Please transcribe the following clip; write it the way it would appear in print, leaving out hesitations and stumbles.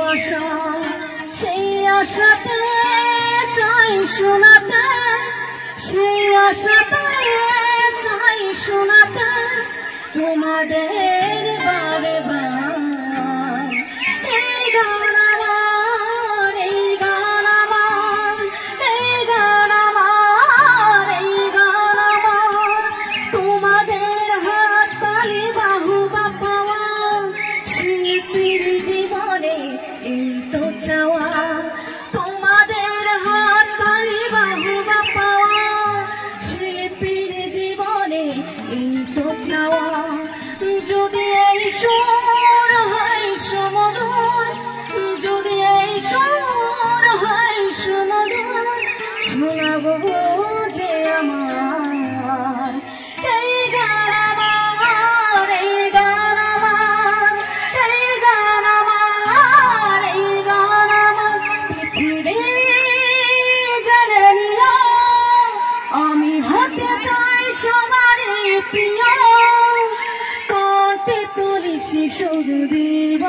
আশা সেই আশাতে চাই শোনাতে সেই আশাতে চাই শোনাতে তোমাদের বারে বার এই গান আমার এই গান আমার এই গান আমার এই গান আমার তোমাদের হাত তালি বাহু পাওয়া শিল্পীর জীবনে এই তো চাওয়া তোমাদের হাত তালি বাহু পাওয়া শিল্পীর জীবনে এই তো চাওয়া যদি এই সুর হয় সমদূর যদি এই সুর হয় সমদূর শোনাবো যে আমার এই গান আমার এই গান আমার এই গান আমার এই গান আমার পৃথিবী জেনে নিও আমি হতে চাই সবারই প্রিয় কণ্ঠে তুলি শিশুর দিব